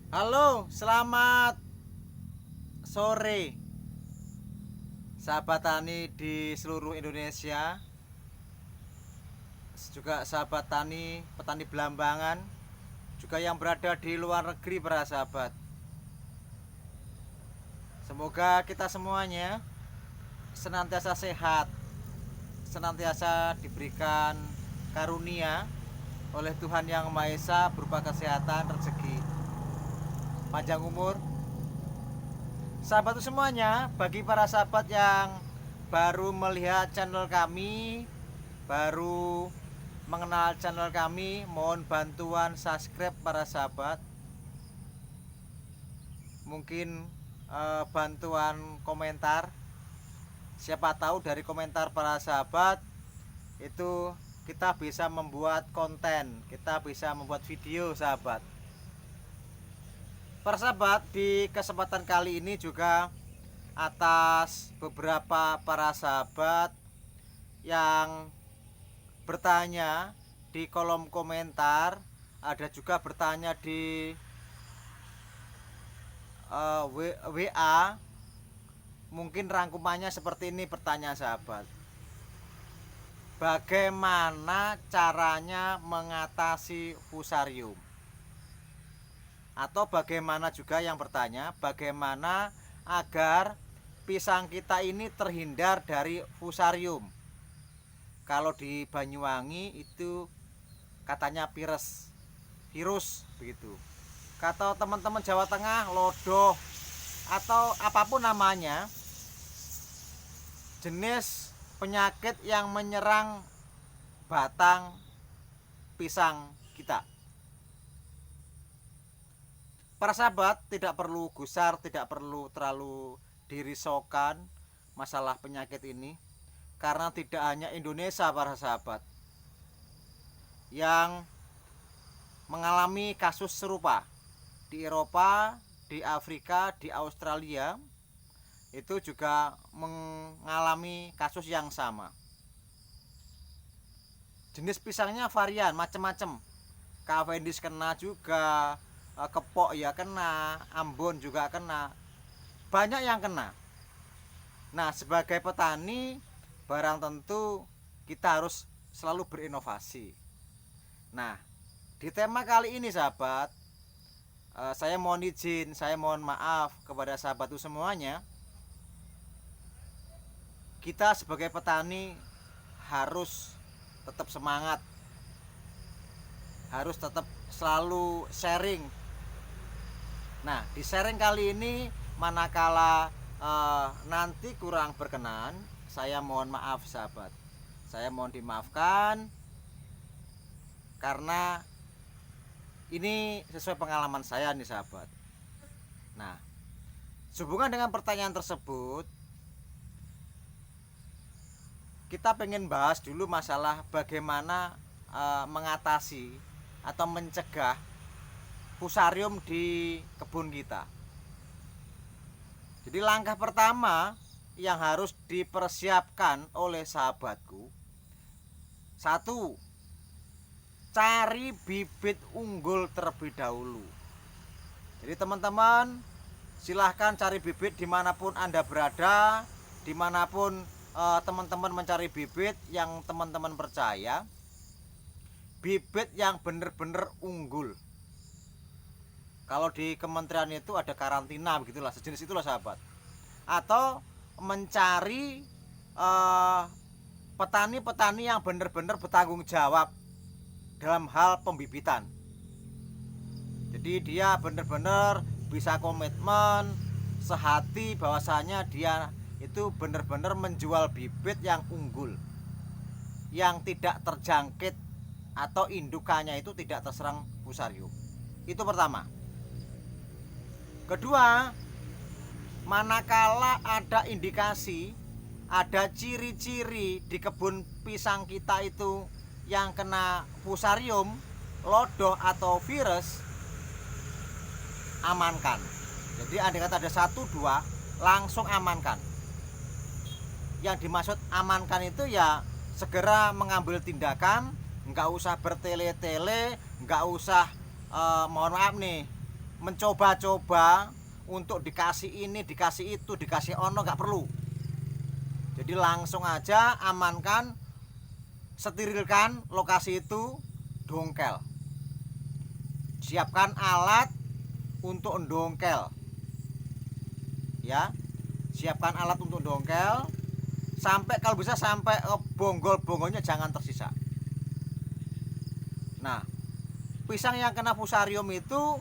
Halo, selamat sore sahabat tani di seluruh Indonesia, juga sahabat tani, petani Belambangan, juga yang berada di luar negeri para sahabat. Semoga kita semuanya senantiasa sehat, senantiasa diberikan karunia oleh Tuhan Yang Maha Esa berupa kesehatan, rezeki, panjang umur. Sahabat semuanya, bagi para sahabat yang baru melihat channel kami, baru mengenal channel kami, mohon bantuan subscribe para sahabat. Mungkin bantuan komentar. Siapa tahu dari komentar para sahabat itu kita bisa membuat konten, kita bisa membuat video sahabat. Para sahabat, di kesempatan kali ini juga atas beberapa para sahabat yang bertanya di kolom komentar, ada juga bertanya di WA. Mungkin rangkumannya seperti ini pertanyaan sahabat. Bagaimana caranya mengatasi fusarium? Atau bagaimana juga yang bertanya, bagaimana agar pisang kita ini terhindar dari fusarium? Kalau di Banyuwangi itu katanya virus begitu. Kata teman-teman Jawa Tengah lodoh atau apapun namanya, jenis penyakit yang menyerang batang pisang kita. Para sahabat tidak perlu gusar, tidak perlu terlalu dirisaukan masalah penyakit ini, karena tidak hanya Indonesia para sahabat yang mengalami kasus serupa. Di Eropa, di Afrika, di Australia itu juga mengalami kasus yang sama. Jenis pisangnya varian macam-macam. Cavendish kena juga, kepok ya kena, Ambon juga kena, banyak yang kena. Nah, sebagai petani barang tentu kita harus selalu berinovasi. Nah, di tema kali ini sahabat, saya mohon izin, saya mohon maaf kepada sahabat itu semuanya. Kita sebagai petani harus tetap semangat, harus tetap selalu sharing. Nah, di sharing kali ini manakala nanti kurang berkenan, saya mohon maaf sahabat. Saya mohon dimaafkan karena ini sesuai pengalaman saya nih sahabat. Nah, sehubungan dengan pertanyaan tersebut, kita pengen bahas dulu masalah bagaimana mengatasi atau mencegah fusarium di kebun kita. Jadi langkah pertama yang harus dipersiapkan oleh sahabatku, satu, cari bibit unggul terlebih dahulu. Jadi teman-teman silahkan cari bibit dimanapun Anda berada, dimanapun teman-teman mencari bibit yang teman-teman percaya, bibit yang benar-benar unggul. Kalau di kementerian itu ada karantina begitulah, sejenis itulah sahabat. Atau mencari petani-petani yang benar-benar bertanggung jawab dalam hal pembibitan. Jadi dia benar-benar bisa komitmen, sehati bahwasanya dia itu benar-benar menjual bibit yang unggul, yang tidak terjangkit atau indukannya itu tidak terserang fusarium. Itu pertama. Kedua, manakala ada indikasi, ada ciri-ciri di kebun pisang kita itu yang kena fusarium, lodoh atau virus, amankan. Jadi andai kata ada 1-2, langsung amankan. Yang dimaksud amankan itu ya segera mengambil tindakan, nggak usah bertele-tele, nggak usah mohon maaf nih, mencoba-coba untuk dikasih ini, dikasih itu, dikasih ono, nggak perlu. Jadi langsung aja amankan, sterilkan lokasi itu, dongkel. Siapkan alat untuk dongkel. Ya, siapkan alat untuk dongkel. Sampai kalau bisa sampai bonggol-bonggolnya jangan tersisa. Nah, pisang yang kena fusarium itu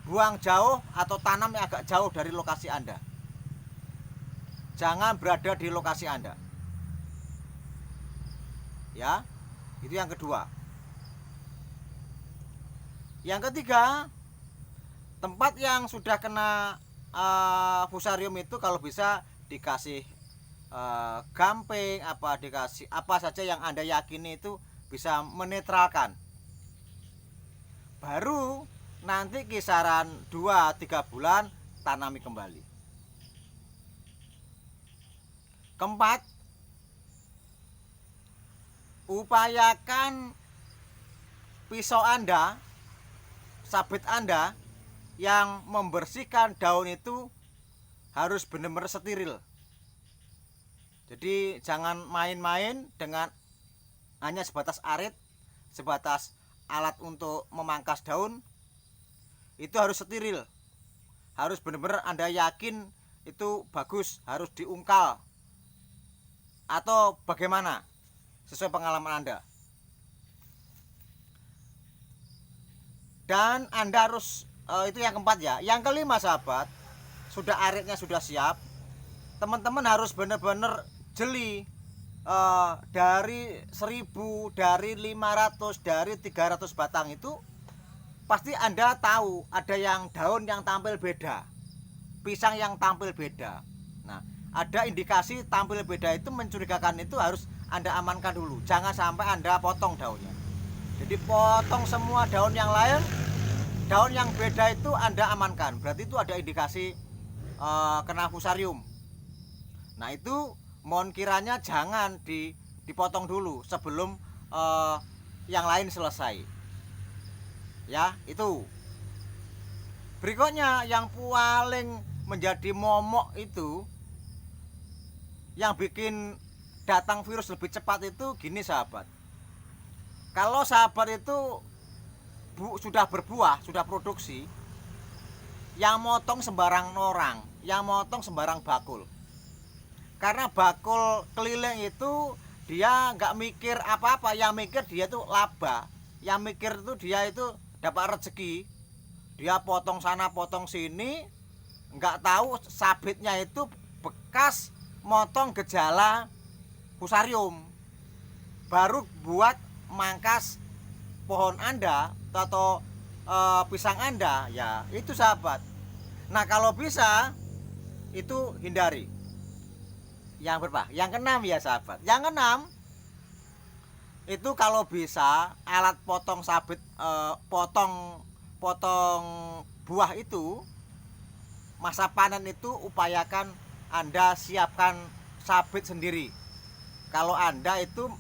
buang jauh atau tanam yang agak jauh dari lokasi Anda. Jangan berada di lokasi Anda. Ya, itu yang kedua. Yang ketiga, tempat yang sudah kena fusarium itu kalau bisa dikasih gamping, dikasih apa saja yang Anda yakini itu bisa menetralkan. Baru nanti kisaran 2-3 bulan tanami kembali. Keempat, upayakan pisau Anda, sabit Anda yang membersihkan daun itu harus benar-benar steril. Jadi jangan main-main dengan hanya sebatas arit, sebatas alat untuk memangkas daun. Itu harus steril. Harus benar-benar Anda yakin itu bagus, harus diungkal. Atau bagaimana? Sesuai pengalaman Anda. Dan Anda harus itu yang keempat ya. Yang kelima sahabat, sudah aritnya sudah siap. Teman-teman harus benar-benar jeli, dari 1000, dari 500, dari 300 batang itu pasti Anda tahu ada yang daun yang tampil beda, pisang yang tampil beda. Nah, ada indikasi tampil beda itu mencurigakan, itu harus Anda amankan dulu. Jangan sampai Anda potong daunnya. Jadi potong semua daun yang lain, daun yang beda itu Anda amankan. Berarti itu ada indikasi kena fusarium. Nah, itu mohon kiranya jangan dipotong dulu sebelum yang lain selesai. Ya, itu. Berikutnya yang paling menjadi momok itu, yang bikin datang virus lebih cepat itu gini sahabat. Kalau sahabat itu sudah berbuah, sudah produksi, yang motong sembarang orang, yang motong sembarang bakul. Karena bakul keliling itu dia nggak mikir apa-apa, yang mikir dia itu laba, yang mikir itu dia itu dapat rezeki. Dia potong sana potong sini, nggak tahu sabitnya itu bekas motong gejala fusarium. Baru buat mangkas pohon Anda atau pisang Anda, ya itu sahabat. Nah, kalau bisa itu hindari. Yang berapa? Yang keenam ya sahabat. Yang keenam itu kalau bisa alat potong sabit, potong buah itu, masa panen itu upayakan Anda siapkan sabit sendiri. Kalau Anda itu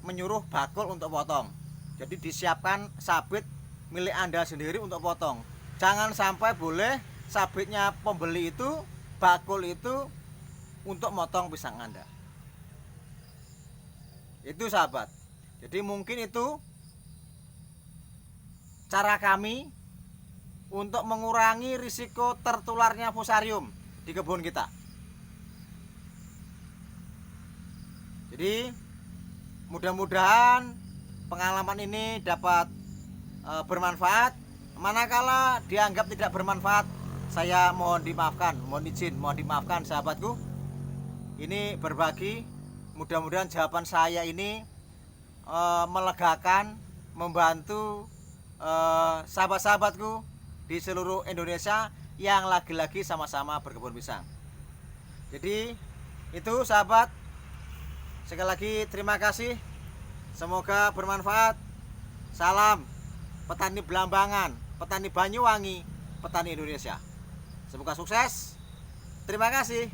menyuruh bakul untuk potong, jadi disiapkan sabit milik Anda sendiri untuk potong. Jangan sampai boleh sabitnya pembeli itu, bakul itu untuk motong pisang Anda. Itu sahabat. Jadi mungkin itu cara kami untuk mengurangi risiko tertularnya fusarium di kebun kita. Jadi mudah-mudahan pengalaman ini dapat bermanfaat. Manakala dianggap tidak bermanfaat, saya mohon dimaafkan, mohon izin, mohon dimaafkan sahabatku. Ini berbagi, mudah-mudahan jawaban saya ini melegakan, membantu sahabat-sahabatku di seluruh Indonesia yang lagi-lagi sama-sama berkebun pisang. Jadi itu sahabat, sekali lagi terima kasih, semoga bermanfaat. Salam petani Belambangan, petani Banyuwangi, petani Indonesia. Semoga sukses. Terima kasih.